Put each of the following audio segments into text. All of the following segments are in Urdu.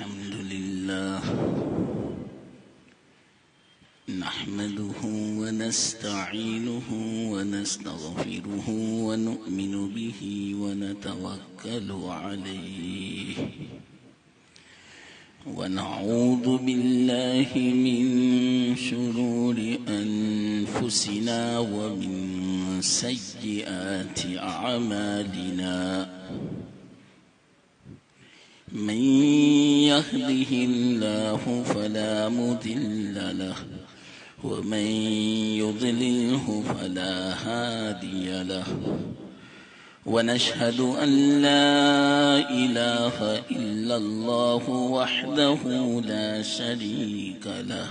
الحمد لله نحمده ونستعينه ونستغفره ونؤمن به ونتوكل عليه ونعوذ بالله من شرور أنفسنا ومن سيئات أعمالنا من يهده الله فلا مضل له ومن يضلله فلا هادي له ونشهد أن لا إله إلا الله وحده لا شريك له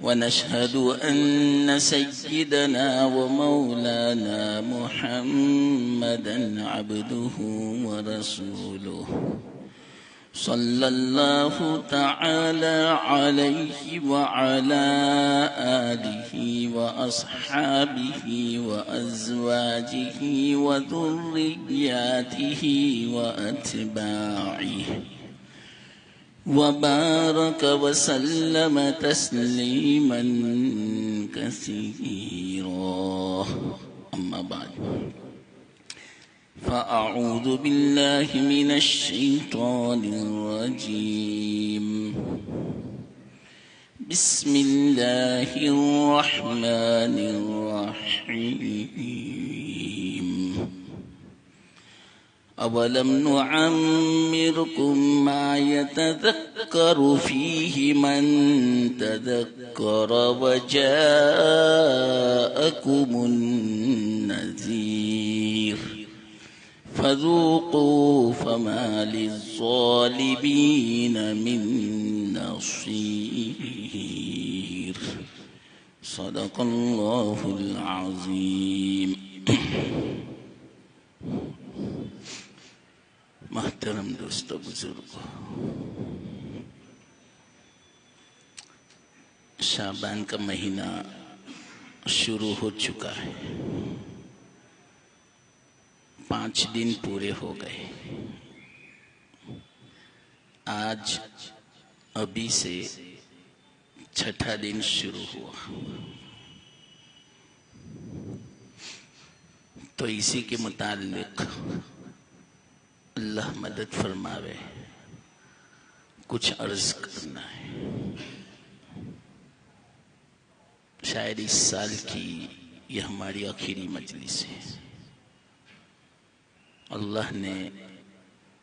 ونشهد أن سيدنا ومولانا محمدا عبده ورسوله صلى الله تعالى عليه وعلى آله وأصحابه وأزواجه وذرياته وأتباعه وبارك وسلم تسليما كثيرا أما بعد فأعوذ بالله من الشيطان الرجيم بسم الله الرحمن الرحيم أولم نعمركم ما يتذكر فيه من تذكر وجاءكم النذير فذوقوا فما للظالمين من نصير صدق الله العظيم. محترم دوستو بزرگو، شعبان کا مہینہ شروع ہو چکا ہے، 5 دن پورے ہو گئے. آج ابھی سے 6واں دن شروع ہوا، تو اسی کے متعلق اللہ مدد فرماوے کچھ عرض کرنا ہے. شاید اس سال کی یہ ہماری آخری مجلس ہے. اللہ نے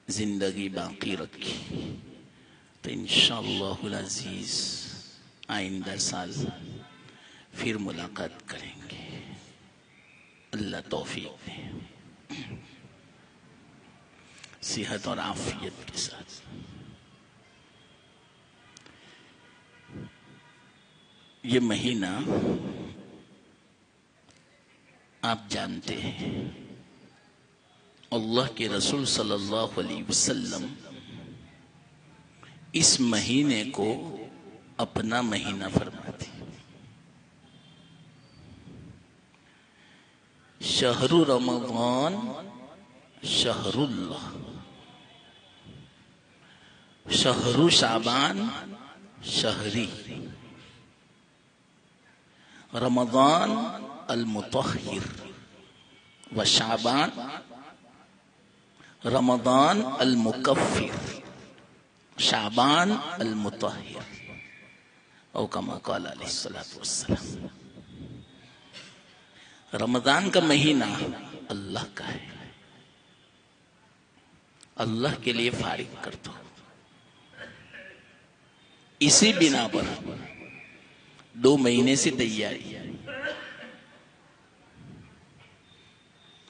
زندگی باقی رکھی تو انشاءاللہ العزیز آئندہ سال پھر ملاقات کریں گے. اللہ توفیق دے، صحت اور عافیت کے ساتھ. یہ مہینہ آپ جانتے ہیں اللہ کے رسول صلی اللہ علیہ وسلم اس مہینے کو اپنا مہینہ فرماتے. شہر رمضان شہر اللہ، شہر شعبان شہری، رمضان المطہر و شعبان رمضان المکفر، شعبان المطہر، او کما قال علیہ الصلوۃ والسلام. رمضان کا مہینہ اللہ کا ہے، اللہ کے لیے فارغ کر دو. اسی بنا پر 2 مہینے سے تیاری.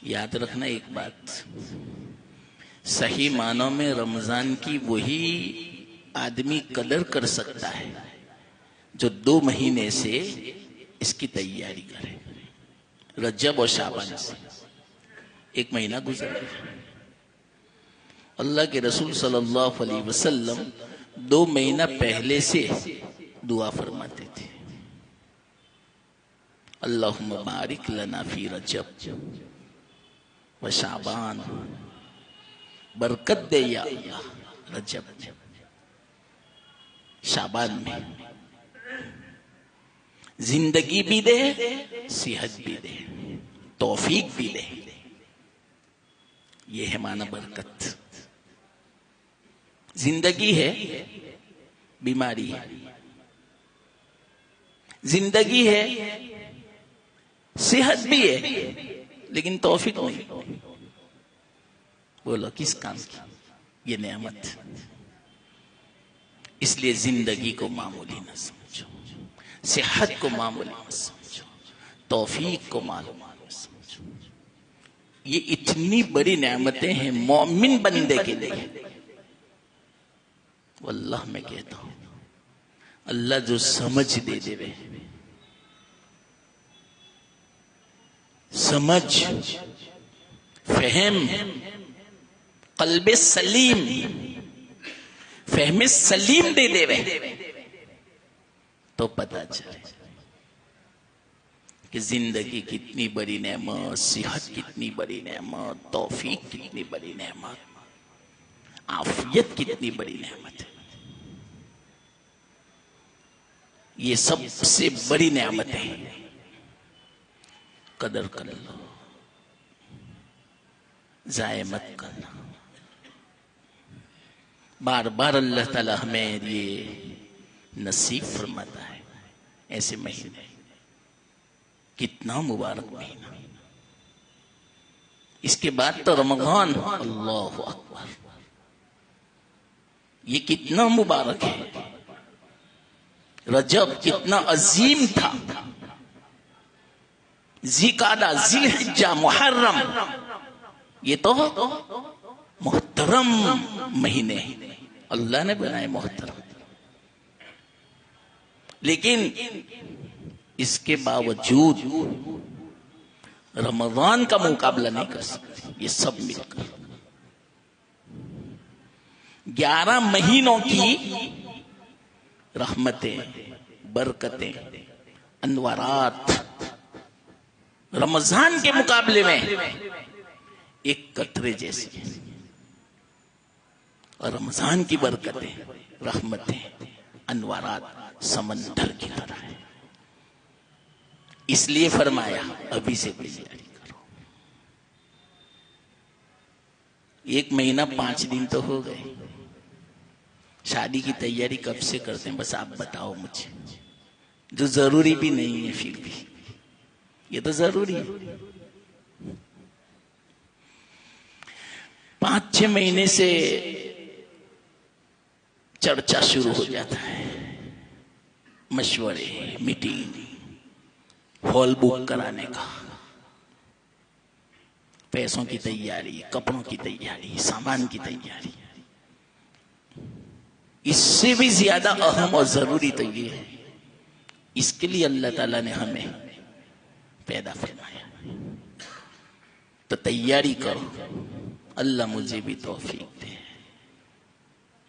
یاد رکھنا ایک بات، صحیح معنوں میں رمضان کی وہی آدمی قدر کر سکتا ہے جو 2 مہینے سے اس کی تیاری کرے. رجب اور شعبان سے 1 مہینہ گزر گیا. اللہ کے رسول صلی اللہ علیہ وسلم 2 مہینہ پہلے سے دعا فرماتے تھے، اللہم بارک لنا فی رجب و شعبان، برکت دے یا اللہ رجب شعبان میں زندگی بھی دے، صحت بھی دے، توفیق بھی دے. یہ ہے معنی برکت. زندگی ہے، بیماری ہے. زندگی ہے، صحت بھی ہے، لیکن توفیق نہیں. بولو کس کام کی؟ یہ نعمت. اس لیے زندگی کو معمولی نہ سمجھو، صحت کو معمولی نہ سمجھو، توفیق کو معلوم نہ سمجھو. یہ اتنی بڑی نعمتیں ہیں مومن بندے کے لیے. واللہ میں کہتا ہوں اللہ جو سمجھ دے دے، سمجھ، فہم، قلب سلیم، فہم سلیم دے دے تو پتا چلے کہ زندگی کتنی بڑی نعمت، صحت کتنی بڑی نعمت، توفیق کتنی بڑی نعمت، عافیت کتنی بڑی نعمت ہے. یہ سب سے بڑی نعمت ہے. قدر کر لو، ضائع مت کرنا. بار بار اللہ تعالی ہمیں یہ نصیب فرماتا ہے. ایسے مہینے، کتنا مبارک مہینہ. اس کے بعد تو رمضان. اللہ اکبر، یہ کتنا مبارک ہے. رجب کتنا عظیم تھا. ذی-قعدہ، ذی-الحجہ، محرم، یہ تو محترم مہینے اللہ نے بنائے محترم. لیکن اس کے باوجود رمضان کا مقابلہ نہیں کر سکتے. یہ سب مل کر 11 مہینوں کی رحمتیں، برکتیں، انوارات رمضان کے مقابلے میں ایک قطرے جیسی. اور رمضان کی برکتیں، رحمتیں، انوارات سمندر کی طرح ہے. اس لیے فرمایا ابھی سے تیاری کرو. 1 مہینہ 5 دن تو ہو گئے. شادی کی تیاری کب سے کرتے ہیں بس آپ بتاؤ مجھے. جو ضروری بھی نہیں ہے پھر بھی یہ تو ضروری ہے. 5-6 مہینے سے چرچا شروع ہو جاتا ہے. مشورے، میٹنگ، ہال بک کرانے کا، پیسوں کی تیاری، کپڑوں کی تیاری، سامان کی تیاری. اس سے بھی زیادہ اہم اور ضروری تو یہ ہے، اس کے لیے اللہ تعالیٰ نے ہمیں پیدا فرمایا. تو تیاری کرو. اللہ مجھے بھی توفیق دے،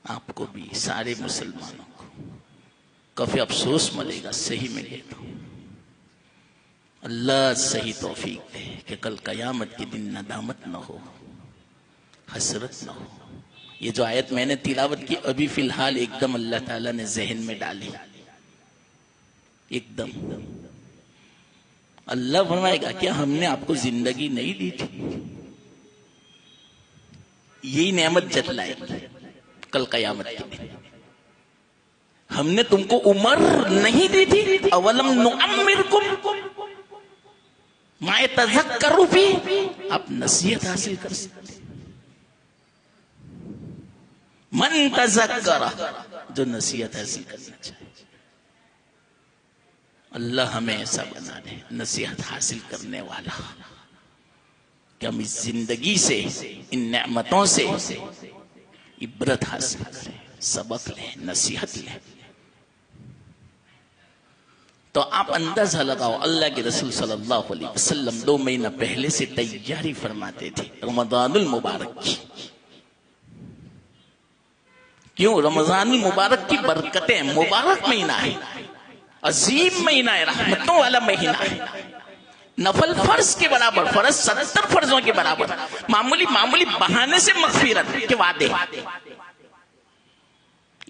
آپ کو بھی، سارے مسلمانوں کو. کافی افسوس ملے گا، صحیح میں کہتا ہوں. اللہ صحیح توفیق دے کہ کل قیامت کے دن ندامت نہ ہو، حسرت نہ ہو. یہ جو آیت میں نے تلاوت کی ابھی فی الحال ایک دم اللہ تعالیٰ نے ذہن میں ڈالی. ایک دم اللہ فرمائے گا کیا ہم نے آپ کو زندگی نہیں دی تھی؟ یہی نعمت جتلائے کل قیامت کے دن. ہم نے تم کو عمر نہیں دی تھی؟ اولم نعمرکم ما یتذکر فی، آپ نصیحت حاصل کر سکتے. من تذکر، جو نصیحت حاصل کرنا چاہے. اللہ ہمیں ایسا بنا دے نصیحت حاصل کرنے والا کہ ہم اس زندگی سے، ان نعمتوں سے عبرت حاصل کریں، سبق لیں، نصیحت لیں. تو آپ اندازہ لگاؤ اللہ کے رسول صلی اللہ علیہ وسلم 2 مہینہ پہلے سے تیاری فرماتے تھے رمضان المبارک کی. کیوں؟ رمضان المبارک کی برکتیں، مبارک مہینہ ہے، عظیم مہینہ ہے، رحمتوں والا مہینہ ہے. نفل فرض کے برابر، فرض 70 فرضوں کے برابر، معمولی بہانے سے مغفرت کے وعدے.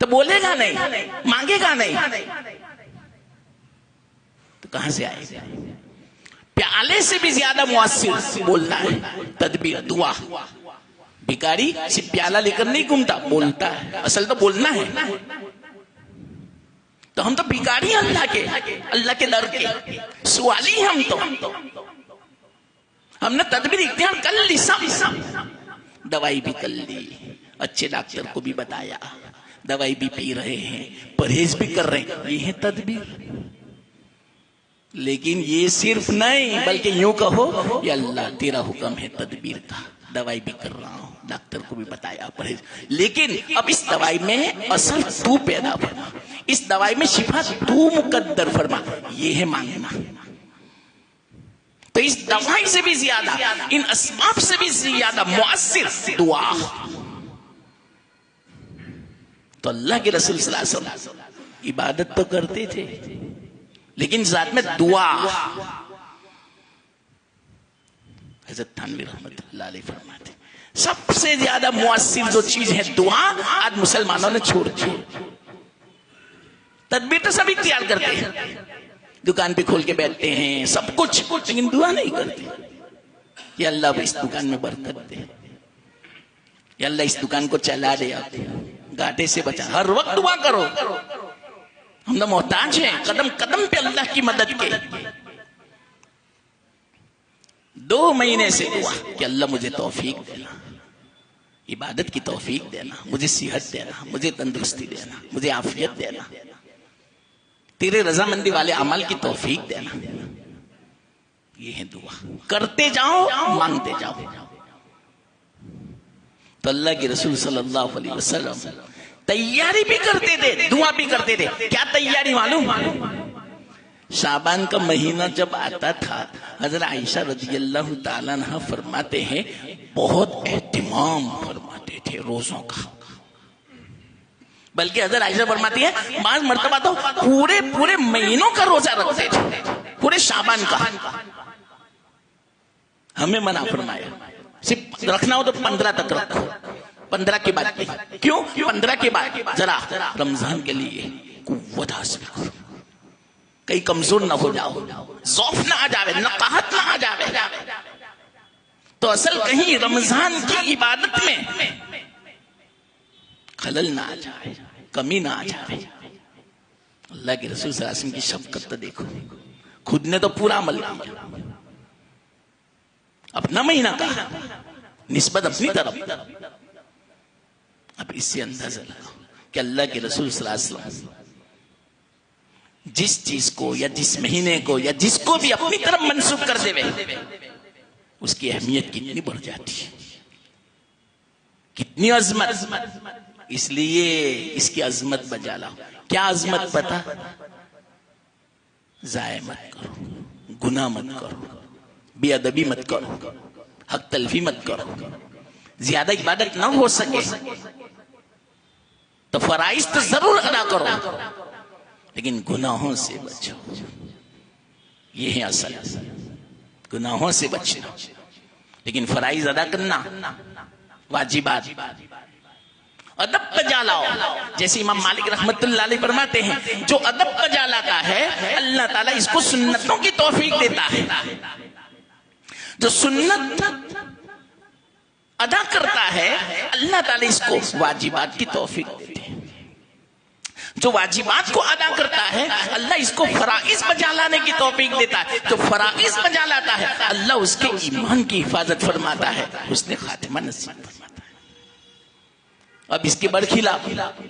تو بولے گا نہیں، مانگے گا نہیں، تو کہاں سے آئے گا؟ پیالے سے بھی زیادہ مؤثر بولنا ہے، تدبیر، دعا۔ بھکاری صرف پیالہ لے کر نہیں گھومتا، بولتا ہے، اصل تو بولنا ہے۔ تو ہم تو بھکاری ہیں اللہ کے در کے، سوالی ہم تو۔ ہم نے تدبیر اختیار کر لی، سب دوائی بھی کر لی، اچھے ڈاکٹر کو بھی بتایا، دوائی بھی پی رہے ہیں، پرہیز بھی کر رہے ہیں، یہ ہے تدبیر۔ لیکن یہ صرف نہیں، بلکہ یوں کہو یا اللہ تیرا حکم ہے تدبیر کا، دوائی بھی کر رہا ہوں، ڈاکٹر کو بھی بتایا، پرہیز، لیکن اب اس دوائی میں اثر تو پیدا فرما، اس دوائی میں شفا تو مقدر فرما، یہ ہے مانگنا۔ تو اس دوائی سے بھی زیادہ، ان اسباب سے بھی زیادہ مؤثر دعا۔ تو اللہ کے رسول صلی اللہ علیہ وسلم عبادت تو کرتے تھے، لیکن ذات میں دعا۔ حضرت تھانوی رحمت اللہ علیہ فرماتے سب سے زیادہ مؤثر جو چیز ہے دعا، آج مسلمانوں نے چھوڑ دی۔ تدبیر تو سب اختیار کرتے ہیں، دکان پہ کھول کے بیٹھتے ہیں، سب کچھ، لیکن دعا نہیں کرتے۔ یا اللہ اس دکان میں برکت دے، یا اللہ اس دکان کو چلا دے، گھاٹے سے بچا۔ ہر وقت دعا کرو، ہم تو محتاج ہیں، قدم قدم پہ اللہ کی مدد کے۔ 2 مہینے سے دعا کہ اللہ مجھے توفیق دینا، عبادت کی توفیق دینا، مجھے صحت دینا، مجھے تندرستی دینا، مجھے عافیت دینا، تیرے رضامندی والے عمل کی توفیق دینا۔ یہ ہے دعا، کرتے جاؤ، مانگتے جاؤ۔ تو اللہ کے رسول صلی اللہ علیہ وسلم تیاری بھی کرتے تھے، دعا بھی کرتے تھے۔ کیا تیاری معلوم؟ شعبان کا مہینہ جب آتا تھا، حضرت عائشہ رضی اللہ تعالیٰ عنہ فرماتے ہیں بہت اہتمام فرماتے تھے روزوں کا، بلکہ حضرت عائشہ فرماتی ہے بعض مرتبہ تو پورے مہینوں کا روزہ رکھتے تھے، پورے شعبان کا۔ ہمیں منع فرمایا صرف رکھنا ہو تو 15 تک رکھو، 15 کے بعد کیوں؟ 15 کے بعد ذرا رمضان کے لیے قوت حاصل کرو، کہیں کمزور نہ ہو جاؤ، ضعف نہ آ جاوے، نقاہت نہ آ جاوے۔ تو اصل کہیں رمضان کی عبادت میں خلل نہ آ جائے، کمی نہ آ جائے۔ اللہ کے رسول صلی اللہ علیہ وسلم کی شفقت تو دیکھو، خود نے تو پورا عمل کیا، اپنا مہینہ کہا، نسبت اپنی طرف۔ اب اس سے اندازہ لگاؤ کہ اللہ کے رسول صلی اللہ علیہ وسلم جس چیز کو یا جس مہینے کو یا جس کو بھی اپنی طرف منسوخ کر دے اس کی اہمیت کتنی بڑھ جاتی ہے، کتنی عظمت۔ اس لیے اس کی عظمت بجا لاؤ۔ کیا عظمت پتا؟ ضائع مت کرو، گناہ مت کرو، بے ادبی مت کرو، حق تلفی مت کرو۔ زیادہ عبادت نہ ہو سکے تو فرائض تو ضرور ادا کرو، لیکن گناہوں سے بچو۔ یہ ہے اصل، گناہوں سے بچنا، لیکن فرائض ادا کرنا، واجبات ادب بجا لاؤ۔ جیسے امام مالک رحمت اللہ علیہ فرماتے ہیں جو ادب بجا لاتا ہے اللہ تعالیٰ اس کو سنتوں کی توفیق دیتا ہے۔ جو سنت ادا کرتا ہے اللہ تعالیٰ اس کو واجبات کی توفیق دیتے ہیں۔ جو واجبات کو ادا کرتا ہے اللہ اس کو فرائض بجا لانے کی توفیق دیتا ہے۔ جو فرائض بجا لاتا ہے اللہ اس کے ایمان کی حفاظت فرماتا ہے، حسن خاتمہ نصیب فرماتا ہے۔ اب اس کے برخلاف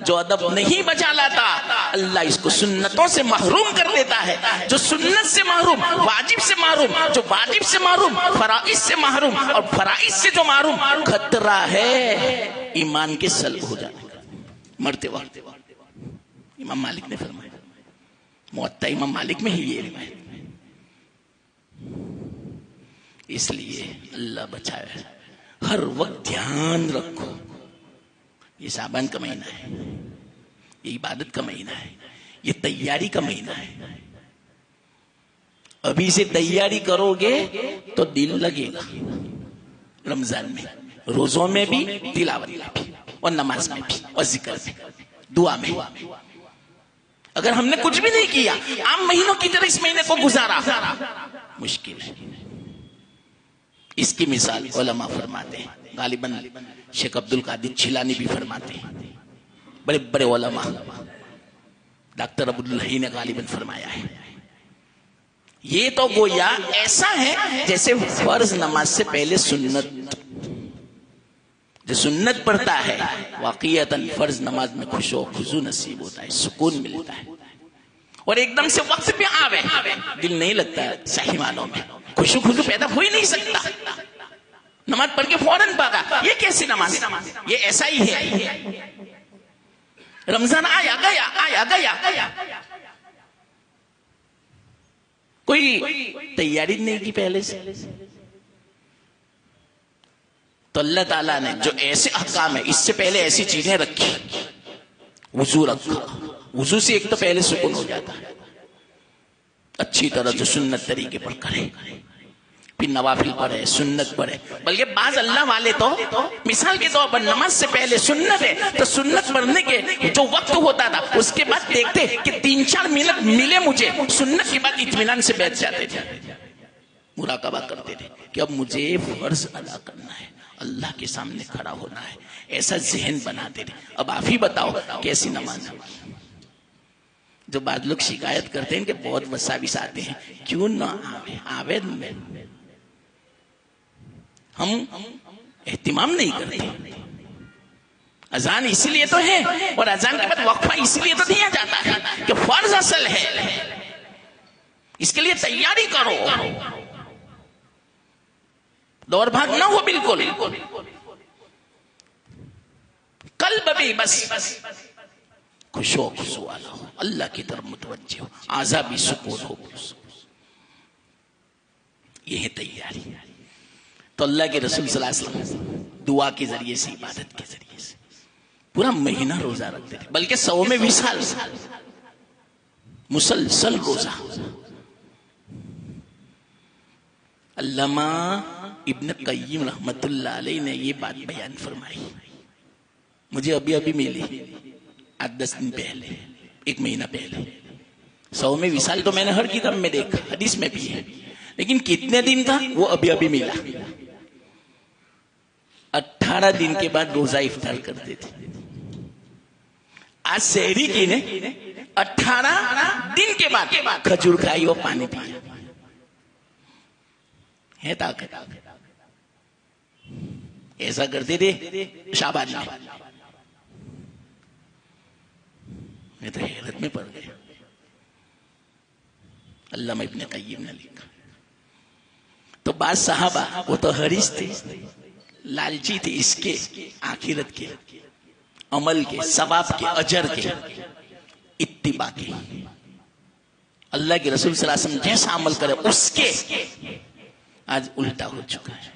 جو ادب نہیں بجا لاتا اللہ اس کو سنتوں سے محروم کر دیتا ہے۔ جو سنت سے محروم، واجب سے محروم، جو واجب سے محروم، فرائض سے محروم، اور فرائض سے جو محروم، خطرہ ہے ایمان کے سلب ہو جانے کا مرتے وقت۔ امام مالک نے فرمایا، موطا امام مالک میں ہی یہ روایت۔ اس لیے اللہ بچائے، ہر وقت دھیان رکھو یہ شعبان کا مہینہ ہے، یہ عبادت کا مہینہ ہے، یہ تیاری کا مہینہ ہے۔ ابھی سے تیاری کرو گے تو دل لگے گا رمضان میں، روزوں میں بھی، تلاوت میں بھی، اور نماز میں بھی، اور ذکر میں۔ دعا میں. اگر ہم نے کچھ بھی نہیں کیا، عام مہینوں کی طرح اس مہینے کو گزارا، مشکل ہے. اس کی مثال علماء فرماتے ہیں، غالباً شیخ عبد القادر جیلانی بھی فرماتے ہیں، بڑے بڑے علماء، ڈاکٹر عبداللہی نے غالباً فرمایا ہے، یہ تو گویا ایسا ہے جیسے فرض نماز سے پہلے سنت. جو سنت پڑھتا ہے واقعیتاً فرض نماز میں خوش و خضوع نصیب ہوتا ہے، سکون ملتا ہے، اور ایک دم سے وقت پہ آوے دل نہیں لگتا ہے. صحیح معنوں میں خوش و خضوع پیدا ہو ہی نہیں سکتا. نماز پڑھ کے فوراً بھاگا، یہ کیسی نماز؟ یہ ایسا ہی ہے. رمضان آیا گیا آیا گیا، کوئی تیاری نہیں کی پہلے سے. تو اللہ تعالیٰ نے جو ایسے احکام ہے، اس سے پہلے ایسی چیزیں رکھی. وضو رکھا، وضو سے ایک تو پہلے سکون ہو جاتا ہے، اچھی طرح جو سنت طریقے پر کرے، پھر نوافل پڑھے، سنت پڑھے. بلکہ بعض اللہ والے تو مثال کے طور پر نماز سے پہلے سنت ہے تو سنت پڑھنے کے جو وقت ہوتا تھا اس کے بعد دیکھتے کہ 3-4 منٹ ملے مجھے، سنت کے بعد اطمینان سے بیٹھ جاتے تھے، مراقبہ کرتے تھے کہ اب مجھے فرض ادا کرنا ہے، اللہ کے سامنے کھڑا ہونا ہے. ایسا ذہن بناتے تھے. اب آپ ہی بتاؤ کیسی نماز ہے؟ جو بعض لوگ شکایت کرتے ہیں کہ بہت وساوس آتے ہیں، کیوں نہ آوے میں ہم اہتمام نہیں کرتے. اذان اسی لیے تو ہے، اور اذان کے بعد وقفہ اسی لیے تو دیا جاتا ہے کہ فرض اصل ہے، اس کے لیے تیاری کرو، دور بھاگ نہ ہو بالکل. قلب بھی بس خوش و خضوع والا ہو، اللہ کی طرف متوجہ ہو، اعضاء بھی سکون ہو. یہ ہے تیاری. تو اللہ کے رسول صلی اللہ علیہ وسلم دعا کے ذریعے سے، عبادت کے ذریعے سے پورا مہینہ روزہ رکھتے تھے، بلکہ 100 میں وصال مسلسل روزہ. علامہ ابن قیم رحمت اللہ علیہ نے یہ بات بیان فرمائی، مجھے ابھی ابھی ملی 8-10 دن پہلے، 1 مہینہ پہلے. 100 میں وصال تو میں نے ہر کتاب میں دیکھا، حدیث میں بھی ہے، لیکن کتنے دن تھا وہ ابھی ابھی ملا. 18 دن کے بعد روزہ افطار کرتے تھے. آج سحری کی نے 18 دن کے بعد کھجور کھائی اور پانی پیا. ہے طاقت. ایسا کرتے تھے شعبان میں. میں تو حیرت میں پڑ گیا. علامہ ابن قیم نے لکھا. تو بعض صحابہ وہ تو حریص تھے، لالچی تھے اس کے آخرت کے، عمل کے، ثواب کے، اجر کے، اتباع کے. اللہ کے رسول صلی اللہ علیہ وسلم جیسا عمل کرے اس کے آج الٹا ہو چکا ہے.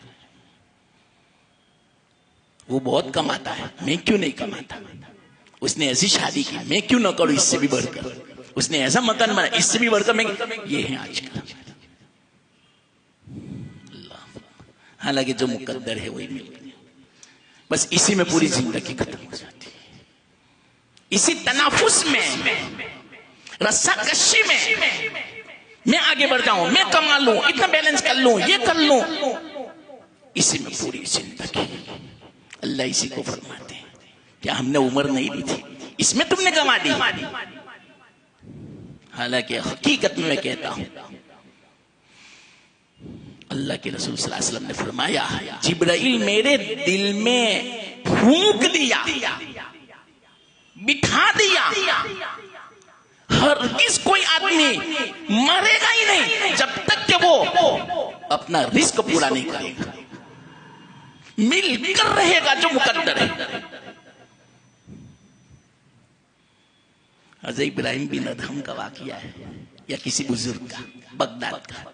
وہ بہت کماتا ہے، میں کیوں نہیں کماتا؟ اس نے ایسی شادی کی، میں کیوں نہ کروں اس سے بھی بڑھ کر؟ اس نے ایسا مکان بنا، اس سے بھی بڑھ کر میں. یہ ہے آج کل. حالانکہ جو مقدر ہے وہی مل گیا. بس اسی میں پوری زندگی ختم ہو جاتی ہے. اسی تنافس میں، رسا کشی میں آگے بڑھ جاؤں، میں کما لوں، اتنا بیلنس کر لوں، یہ کر لوں، اسی میں پوری زندگی. اللہ اسی کو فرماتے ہیں کیا ہم نے عمر نہیں دی تھی، اس میں تم نے کما دی. حالانکہ حقیقت میں کہتا ہوں اللہ کے رسول صلی اللہ علیہ وسلم نے فرمایا جبرائیل میرے دل میں پھونک دیا، بٹھا دیا، ہرگز کوئی آدمی مرے گا ہی نہیں جب تک کہ وہ اپنا رزق پورا نہیں کرے گا. مل کر رہے گا جو مقدر ہے. حضرت ابراہیم بن ادہم کا واقعہ ہے یا کسی بزرگ کا، بغداد کا،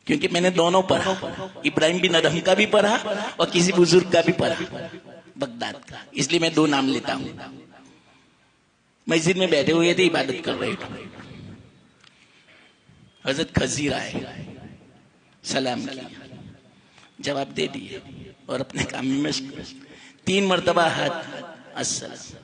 کیونکہ میں نے دونوں پڑھا، ابراہیم بن ادہم کا بھی پڑھا اور کسی بزرگ کا بھی پڑھا، بغداد کا. اس لیے میں 2 نام لیتا ہوں. مسجد میں بیٹھے ہوئے تھے، عبادت کر رہے تھے. حضرت خضر آئے، سلام کیا، جواب دے دیے اور اپنے کام میں مشغول. 3 مرتبہ ہاتھ السلام.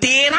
13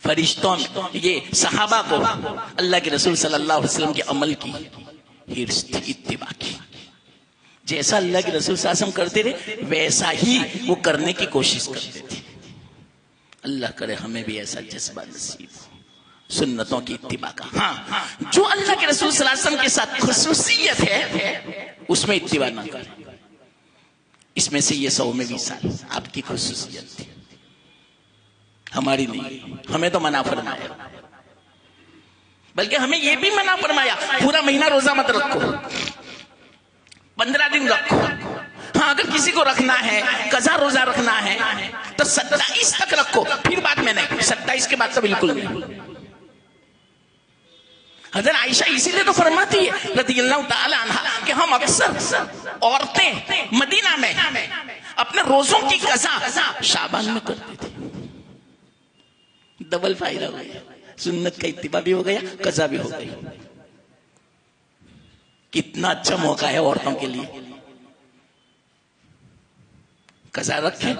فرشتوں میں یہ صحابہ کو اللہ کے رسول صلی اللہ علیہ وسلم کے عمل کی ہرس تھی، اتباع کی. جیسا اللہ کے رسول صلی اللہ علیہ وسلم کرتے رہے ویسا ہی وہ کرنے کی کوشش کرتے تھے. اللہ کرے ہمیں بھی ایسا جذبہ نصیب ہو سنتوں کی اتباع کا. ہاں جو اللہ کے رسول صلی اللہ علیہ وسلم کے ساتھ خصوصیت ہے اس میں اتباع نہ کریں. اس میں سے یہ 100 سال آپ کی خصوصیت تھی، ہماری نہیں. ہمیں تو منع فرمایا، بلکہ ہمیں یہ بھی منع فرمایا پورا مہینہ روزہ مت رکھو، 15 دن رکھو. ہاں اگر کسی کو رکھنا ہے قضا روزہ رکھنا ہے تو 27 تک رکھو، پھر بعد میں نہیں. 27 کے بعد تو بالکل نہیں. حضرت عائشہ اسی لیے تو فرماتی ہے رضی اللہ تعالی عنہ کہ ہم اکثر عورتیں مدینہ میں اپنے روزوں کی قضا شعبان میں کرتے تھے. ڈبل فائدہ ہو گیا، سنت کا اتباع بھی ہو گیا، قضا بھی ہو گئی. کتنا اچھا موقع ہے عورتوں کے لیے. قضا رکھیں.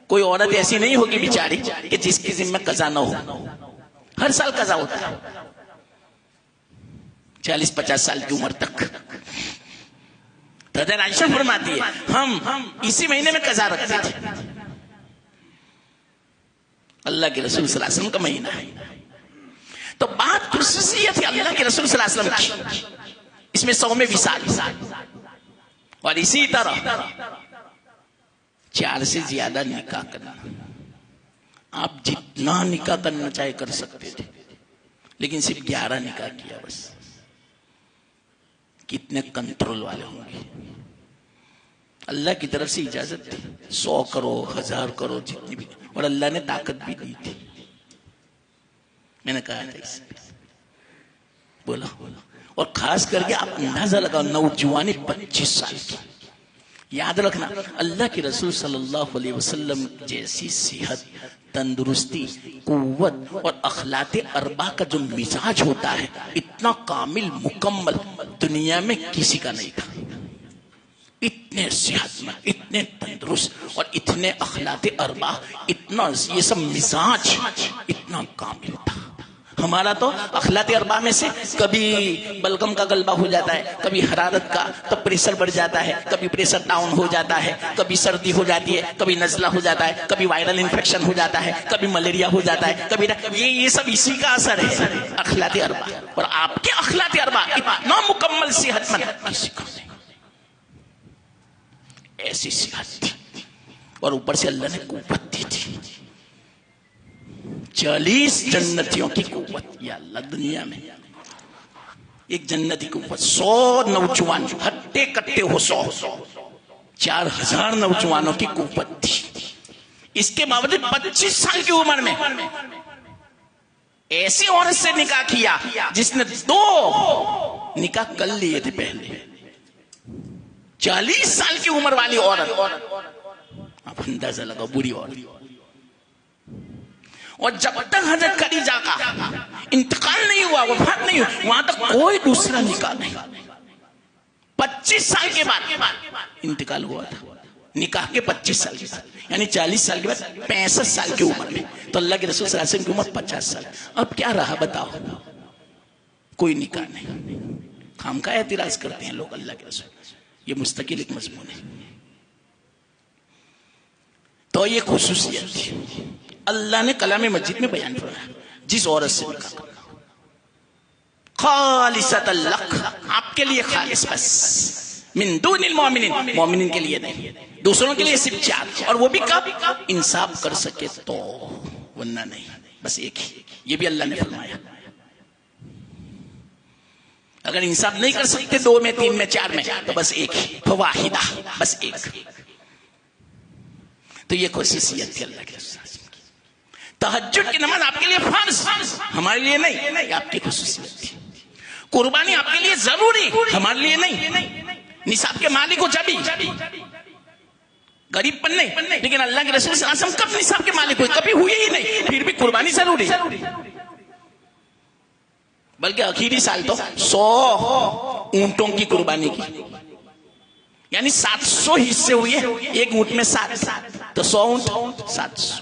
کوئی عورت ایسی نہیں ہوگی بیچاری کہ جس کی ذمہ قضا نہ ہو. ہر سال قضا ہوتا ہے 40-50 سال کی عمر تک. حضرت عائشہ فرماتی ہے ہم اسی مہینے میں قضا رکھتے تھے. اللہ کے رسول صلی اللہ علیہ وسلم کا مہینہ ہے تو بات خصوصیت ہے اللہ کے رسول صلی اللہ علیہ وسلم کی. اس میں 100 وصال اور اسی طرح 4 سے زیادہ نکاح کرنا. آپ جتنا نکاح کرنا چاہے کر سکتے تھے لیکن صرف 11 نکاح کیا بس. کتنے کنٹرول والے ہوں گے. اللہ کی طرف سے اجازت تھی 100 کرو 1000 کرو جتنی بھی، اور اللہ نے طاقت بھی دی تھی. میں نے کہا تھا اس بولا. اور خاص کر کے آپ اندازہ لگاؤ نوجوانی 25 سال کی. یاد رکھنا اللہ کے رسول صلی اللہ علیہ وسلم جیسی صحت، تندرستی، قوت اور اخلاق اربع کا جو مزاج ہوتا ہے اتنا کامل مکمل دنیا میں کسی کا نہیں تھا. اتنے صحت مند، اتنے تندرست اور اتنے اخلاق اربع، اتنا یہ سب مزاج اتنا کامل تھا. ہمارا تو اخلاق اربع میں سے کبھی بلغم کا غلبہ ہو جاتا ہے، کبھی حرارت کا، تو پریشر بڑھ جاتا ہے، کبھی پریشر ڈاؤن ہو جاتا ہے، کبھی سردی ہو جاتی ہے، کبھی نزلہ ہو جاتا ہے، کبھی وائرل انفیکشن ہو جاتا ہے، کبھی ملیریا ہو جاتا ہے، کبھی یہ سب اسی کا اثر ہے اخلاق اربع. اور آپ کے اخلاق اربع اتنا مکمل صحت مند کسی کا نہیں. ایسی صحت تھی اور اوپر سے اللہ نے قوت دی تھی. 40 جنتیوں کی قوت. یا اللہ دنیا میں ایک جنتی قوت 100 نوجوان ہٹے کٹے ہو 100 4000 نوجوانوں کی قوت تھی. اس کے باوجود 25 سال کی عمر میں ایسی عورت سے نکاح کیا جس نے 2 نکاح کر لیے تھے پہلے. 40 سال کی عمر والی عورت، آپ اندازہ لگاؤ بری عورت. اور جب تک حضرت خدیجہ کا انتقال نہیں ہوا، وفات نہیں ہوا، وہاں تک کوئی دوسرا نکاح نہیں. 25 سال کے بعد انتقال ہوا تھا. نکاح کے 25 سال کے بعد یعنی 40 سال کے بعد 65 سال کی عمر میں. تو اللہ کے رسول صلی اللہ علیہ وسلم کی عمر 50 سال. اب کیا رہا بتاؤ؟ کوئی نکاح نہیں. ہم کا اعتراض کرتے ہیں لوگ اللہ کے رسول. یہ مستقل ایک مضمون ہے. تو یہ خصوصیت تھی اللہ نے کلام مجید میں بیان فرمایا. جس عورت سے نکاح کرنا خالصۃ لک، آپ کے لیے خالص، بس من دون المؤمنین، مومنین کے لیے نہیں، دوسروں کے لیے صرف 4. اور وہ بھی کب انصاف کر سکے تو، ورنہ نہیں. بس ایک ہی. یہ بھی اللہ نے فرمایا. اگر انصاف نہیں کر سکتے 2 میں 3 میں 4 میں تو بس ایک ہی، فواحدہ، بس ایک. تو یہ خصوصیت تھی اللہ کے رسول. تہجد کی نماز آپ کے لیے فرض، ہمارے لیے نہیں، یہ آپ کی خصوصیت تھی. قربانی آپ کے لیے ضروری، ہمارے لیے نہیں. نصاب کے مالک ہو جبھی، غریب پر نہیں. لیکن اللہ کے رسول صلی اللہ علیہ وسلم کب نصاب کے مالک ہوئے؟ کبھی ہوئے ہی نہیں. پھر بھی قربانی ضروری. بلکہ آخری سال تو 100 اونٹوں کی قربانی کی، یعنی 700 حصے ہوئے، ایک اونٹ میں 7، تو 100 اونٹ 700.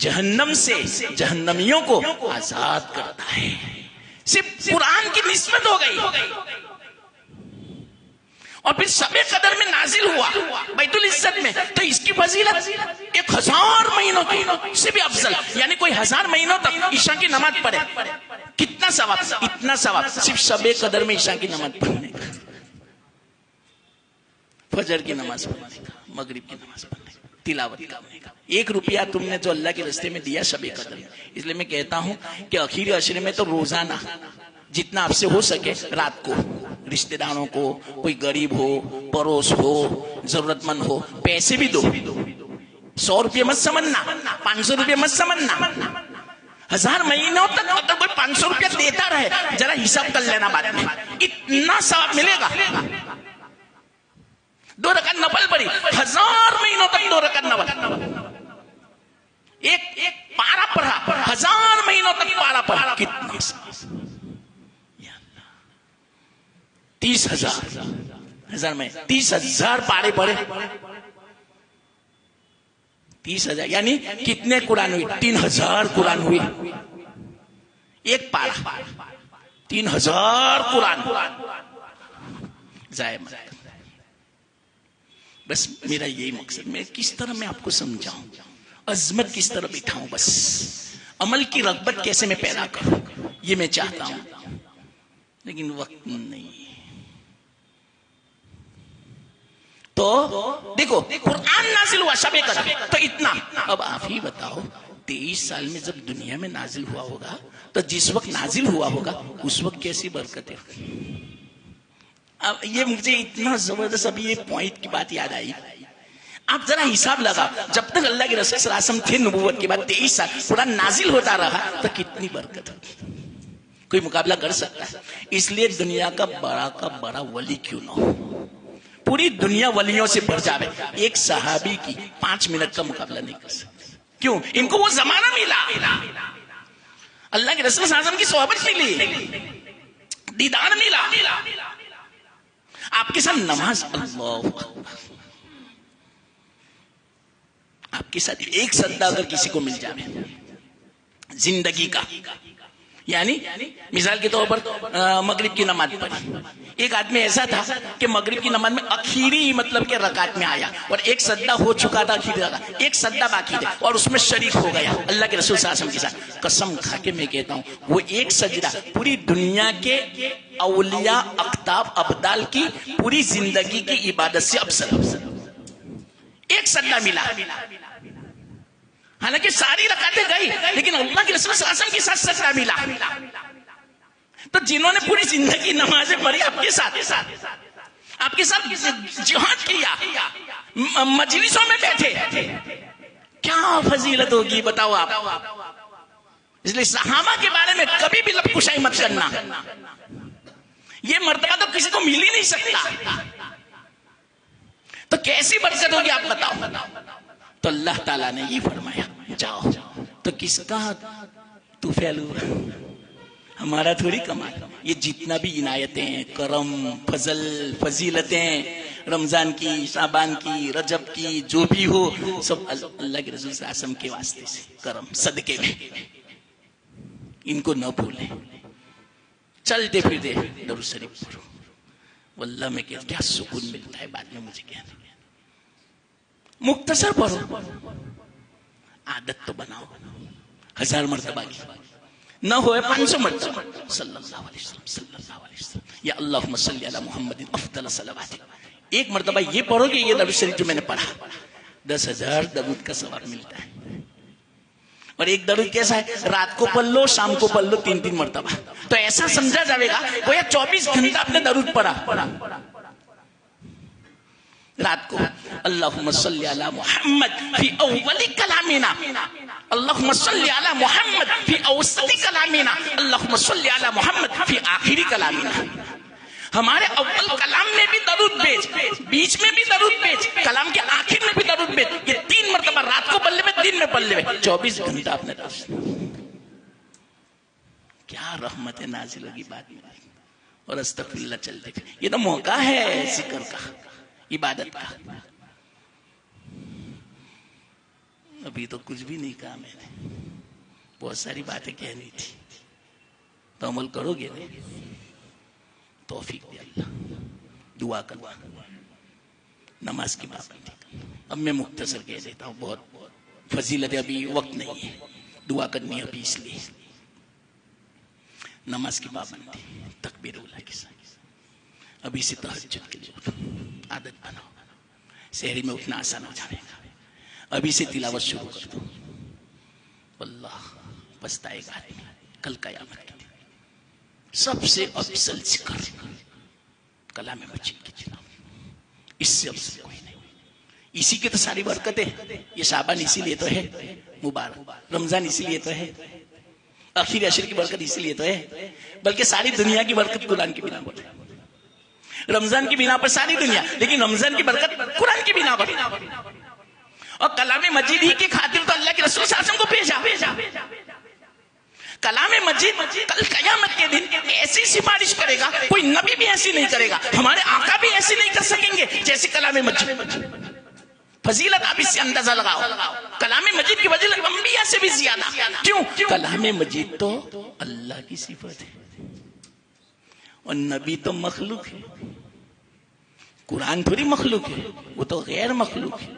جہنم سے جہنمیوں کو آزاد کرتا ہے. صرف قرآن کی نسبت ہو گئی. اور پھر شب قدر میں نازل ہوا بیت العزت میں, تو اس کی فضیلت 1000 مہینوں کی سے بھی افضل. یعنی کوئی 1000 مہینوں تک عشاء کی نماز پڑھے, کتنا ثواب؟ اتنا ثواب صرف شب قدر میں عشاء کی نماز پڑھنے کا, فجر کی نماز پڑھنے کا, مغرب کی نماز پڑھنے کا, تلاوت کرنے کا. 1 روپیہ تم نے جو اللہ کے راستے میں دیا شب قدر میں. اس لیے میں کہتا ہوں کہ آخری عشرے میں تو روزانہ جتنا آپ سے ہو سکے رات کو رشتہ داروں کو, کوئی غریب ہو, پڑوس ہو, ضرورت مند ہو, پیسے بھی دو. 100 روپے مت سمجھنا, 500 روپے مت سمجھنا. 1000 مہینوں تک اگر کوئی 500 روپیہ دیتا رہے, ذرا حساب کر لینا بعد میں, اتنا ثواب ملے گا. 2 رکعت نفل پڑھی, 1000 مہینوں تک 2 رکعت نفل. ایک پارا پڑھا, 1000 مہینوں تک پارا پڑھا, کتنا 30,000 میں 30,000 پارے پڑھے. 30,000 یعنی کتنے قرآن ہوئی؟ 3,000 قرآن ہوئی. ایک پارا 3,000 قرآن ضائع. بس میرا یہی مقصد, میں کس طرح میں آپ کو سمجھاؤں, عظمت کس طرح بٹھاؤں, بس عمل کی رغبت کیسے میں پیدا کروں, یہ میں چاہتا ہوں, لیکن وقت نہیں. تو دیکھو قرآن نازل ہوا شب قدر, تو اتنا. اب آپ ہی بتاؤ 23 سال میں جب دنیا میں نازل ہوا ہوگا, تو جس وقت نازل ہوا ہوگا اس وقت کیسی برکتیں. اب یہ مجھے اتنا زبردست ابھی یہ پوائنٹ کی بات یاد آئی. آپ ذرا حساب لگا, جب تک اللہ کے رسول صلی اللہ علیہ وسلم تھے نبوت کے بعد 23 سال قرآن نازل ہوتا رہا, تو کتنی برکت ہوگی, کوئی مقابلہ کر سکتا ہے. اس لیے دنیا کا بڑا ولی کیوں نہ ہو, پوری دنیا ولیوں سے بھر جاوے, ایک صحابی کی 5 منٹ کا مقابلہ نہیں کر سکتے. کیوں؟ ان کو وہ زمانہ ملا, اللہ کے رسول صلی اللہ علیہ وسلم کی صحبت ملی, دیدار ملا. آپ کے ساتھ نماز, اللہ آپ کے ساتھ ایک سجدہ اگر کسی کو مل جائے زندگی کا, یعنی مثال کے طور پر مغرب کی نماز پڑھی, ایک آدمی ایسا تھا کہ مغرب کی نماز میں اخیری مطلب کہ رکعت میں آیا, اور ایک سجدہ ہو چکا تھا اخیری رکعت, ایک سجدہ باقی تھا, اور اس میں شریک ہو گیا اللہ کے رسول صلی اللہ علیہ وسلم کے ساتھ. قسم کھا کے میں کہتا ہوں وہ ایک سجدہ پوری دنیا کے اولیاء اقطاب ابدال کی پوری زندگی کی عبادت سے افضل. ایک سجدہ ملا, حالانکہ ساری رکعتیں گئی, لیکن اللہ کے رسول صلی اللہ علیہ وسلم کے ساتھ سجدہ ملا. تو جنہوں نے پوری زندگی نمازیں پڑھی آپ کے ساتھ جہاد کیا, مجلسوں میں بیٹھے, کیا فضیلت ہوگی بتاؤ آپ. اس لیے صحابہ کے بارے میں کبھی بھی لب کشائی مت کرنا, یہ مرتبہ تو کسی کو مل ہی نہیں سکتا. تو کیسی برکت ہوگی آپ بتاؤ. تو اللہ تعالیٰ نے یہ فرمایا جاؤ, تو کس کا تو فعلو, ہمارا تھوڑی کمال. یہ جتنا بھی عنایتیں ہیں, کرم, فضل, فضیلتیں, رمضان کی, شعبان کی, رجب کی, جو بھی ہو سب اللہ کے رسول صلی اللہ علیہ وسلم کے واسطے سے کرم صدقے میں, ان کو نہ بھولیں. چلتے پھرتے درود شریف پڑھو, واللہ میں کہتا کیا سکون ملتا ہے. بعد میں مجھے کہنا مختصر پڑھو, عادت تو بناؤ 1000 مرتبہ کی, نہ ہوئے 500 مرتبہ صلی اللہ علیہ وسلم صلی اللہ علیہ وسلم, یا اللہم صلی علی محمد افضل صلوات. ایک مرتبہ یہ پڑھو کہ یہ درود شریف جو میں نے پڑھا 10,000 درود کا ثواب ملتا ہے. اور ایک درود کیسا ہے, رات کو پڑھ لو, شام کو پڑھ لو, 3 مرتبہ. تو ایسا سمجھا جائے گا وہ 24 گھنٹہ آپ نے درود پڑھا. رات کو اللہم صلی علی محمد فی اول کلامنا, اللہم صلی علی محمد فی اوسط کلامنا, اللہم صلی علی محمد فی آخری کلامنا. ہمارے اول کلام میں بھی درود بھیج, بیچ میں بھی درود بھیج, کلام کے آخر میں بھی درود بھیج. یہ 3 مرتبہ رات کو پڑھ لے, دن میں پڑھ لے, 24 گھنٹہ آپ نے درود. کیا رحمت نازل ہوگی بعد میں. اور استغفر اللہ چلتے پھر, یہ تو موقع ہے ذکر کا, عبادت کا. ابھی تو کچھ بھی نہیں کہا میں نے، بہت ساری باتیں کہنی تھی، تو عمل کرو گے نہیں؟ توفیق دے اللہ، دعا کرو، نماز کی پابندی۔ اب میں مختصر کہہ دیتا ہوں، بہت فضیلت، ابھی وقت نہیں ہے، دعا کرنی ہے ابھی، اس لیے نماز کی پابندی، تکبیر اولیٰ کے ساتھ، ابھی سے تہجد کے لیے اٹھو، عادت بناؤ، سحری میں اٹھنا آسان ہو جائے گا، ابھی سے تلاوت شروع کر دو، واللہ پچھتائے گا کل قیامت کے دن۔ سب سے افضل ذکر کلام مجید کی تلاوت، اس سے افضل کوئی نہیں، اسی کی تو ساری برکتیں، یہ شعبان اسی لیے تو ہے مبارک، رمضان اسی لیے تو ہے، آخری عشر کی برکت اسی لیے تو ہے، بلکہ ساری دنیا کی برکت قرآن کی بنا پر ہے، رمضان کی بنا پر ساری دنیا، لیکن رمضان کی برکت قرآن کی بنا پر، اور کلام مجید ہی کی خاطر تو اللہ کے رسول صلی اللہ علیہ وسلم کو بھیجا۔ کلام مجید کل قیامت کے دن ایسی سفارش کرے گا، کوئی نبی بھی ایسی نہیں کرے گا، ہمارے آقا بھی ایسی نہیں کر سکیں گے جیسے کلام مجید۔ فضیلت آپ اس سے اندازہ لگاؤ، کلام مجید کی وجہ انبیاء سے بھی زیادہ، کیوں؟ کلام مجید تو اللہ کی صفت ہے، اور نبی تو مخلوق ہے، قرآن تھوڑی مخلوق ہے، وہ تو غیر مخلوق ہے۔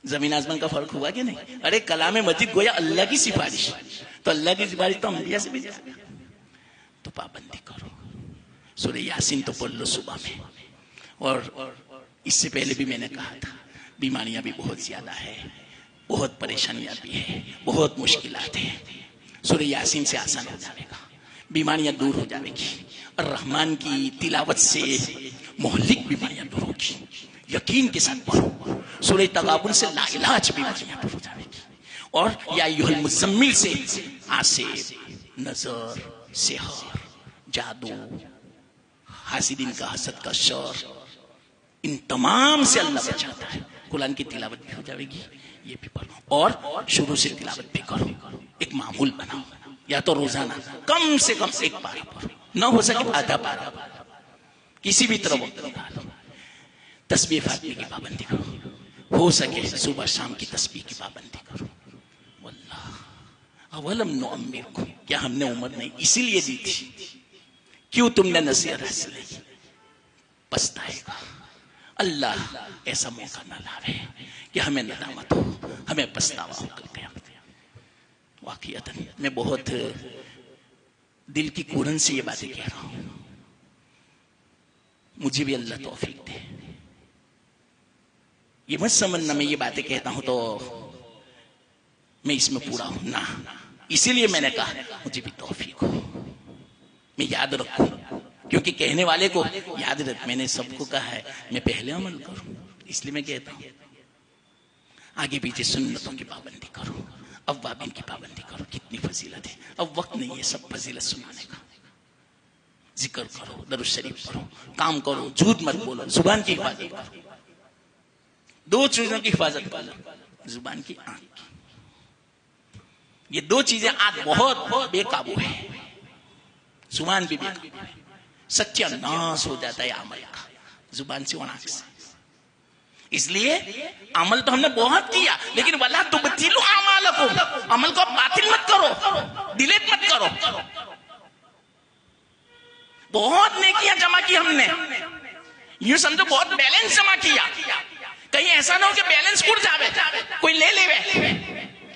زمین آسمان کا فرق ہوا کہ نہیں؟ ارے کلام مجید گویا اللہ کی سفارش، تو اللہ کی سفارش تو انبیاء سے بھی زیادہ، تو پابندی کرو۔ سورہ یاسین تو پڑھ لو صبح میں، اور اس سے پہلے بھی میں نے کہا تھا، بیماریاں بھی بہت زیادہ ہے، بہت پریشانیاں بھی ہیں، بہت مشکلات ہیں، سورہ یاسین سے آسان ہو جائے گا، بیماریاں دور ہو جائے گی، الرحمن کی تلاوت سے مہلک بیماریاں دور ہوگی، یقین کے ساتھ پڑھو، سورہ تغابن سے لا علاج بیماریاں دور ہو جائے گی، اور یا ایھا المزمل سے آسیب، نظر، سحر، جادو، حاسدین کا حسد کا شر، ان تمام سے اللہ بچاتا ہے۔ قرآن کی تلاوت بھی ہو جائے گی، یہ بھی پڑھو، اور شروع سے تلاوت بھی کرو، ایک معمول بناؤ، یا تو روزانہ کم سے کم ایک پارہ پڑھو، نہ ہو سکے آدھا پارہ، کسی بھی طرح وقت نکالو، تسبیح فاطمی کی پابندی کرو، ہو سکے صبح شام کی تسبیح کی پابندی کرو۔ واللہ اولم نعمرکم، کیا ہم نے عمر نہیں اسی لیے دی تھی؟ کیوں تم نے نصیحت حاصل کی؟ پچھتائے گا اللہ، ایسا موقع نہ لاوے کہ ہمیں ندامت ہو، ہمیں پچھتاوا ہو کر قیامت۔ واقعتاً میں بہت دل کی کورن سے یہ باتیں کہہ رہا ہوں، مجھے بھی اللہ توفیق دے، یہ مت سمجھنا میں یہ باتیں کہتا ہوں تو میں اس میں پورا ہوں، نہ، اسی لیے میں نے کہا مجھے بھی توفیق ہو، میں یاد رکھوں، کیونکہ کہنے والے کو یاد رکھ، میں نے سب کو کہا ہے میں پہلے عمل کروں، اس لیے میں کہتا ہوں آگے پیچھے سنتوں کی پابندی کرو، اوابین کی پابندی کرو، کتنی فضیلت ہے، اب وقت نہیں ہے سب فضیلت سنانے کا، ذکر کرو، درود شریف پڑھو، کام کرو، جھوٹ مت بولو، زبان کی حفاظت کرو، دو چیزوں کی حفاظت کرو، زبان کی، آنکھ کی، یہ دو چیزیں آج بہت بے قابو ہے، زبان بھی بے قابو ہے، سچا ناس ہو جاتا ہے عمل کا، زبان سے اور آنکھ سے، اس لیے عمل تو ہم نے بہت کیا، لیکن وَلَا تُبْتِلُوا أَعْمَالَكُمْ، عمل کو باطل مت کرو، ڈیلیٹ مت کرو، بہت نیکیاں جمع کی ہم نے، یوں سمجھو بہت بیلنس جمع کیا، کہیں ایسا نہ ہو کہ بیلنس اڑ جاوے، کوئی لے لے،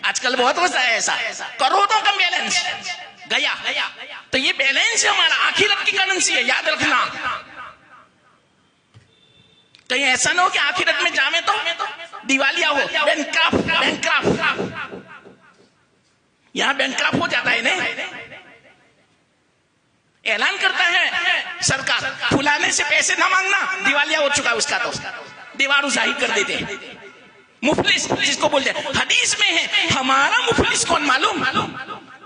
آج کل بہت ہوتا ہے ایسا، کروڑوں کا بیلنس گیا، تو یہ بیلنس ہمارا آخرت کی کرنسی ہے، یاد رکھنا، کہیں ایسا نہ ہو کہ آخرت میں جاویں تو دیوالیہ ہو، بینکرافٹ، یہاں بینکرافٹ ہو جاتا ہے نہیں، اعلان کرتا ہے سرکار فلانے سے پیسے نہ مانگنا، دیوالیہ ہو چکا اس کا، تو دیواروں ظاہر کر دیتے ہیں، مفلس جس کو بولتے ہیں، حدیث میں ہے ہمارا مفلس کون معلوم؟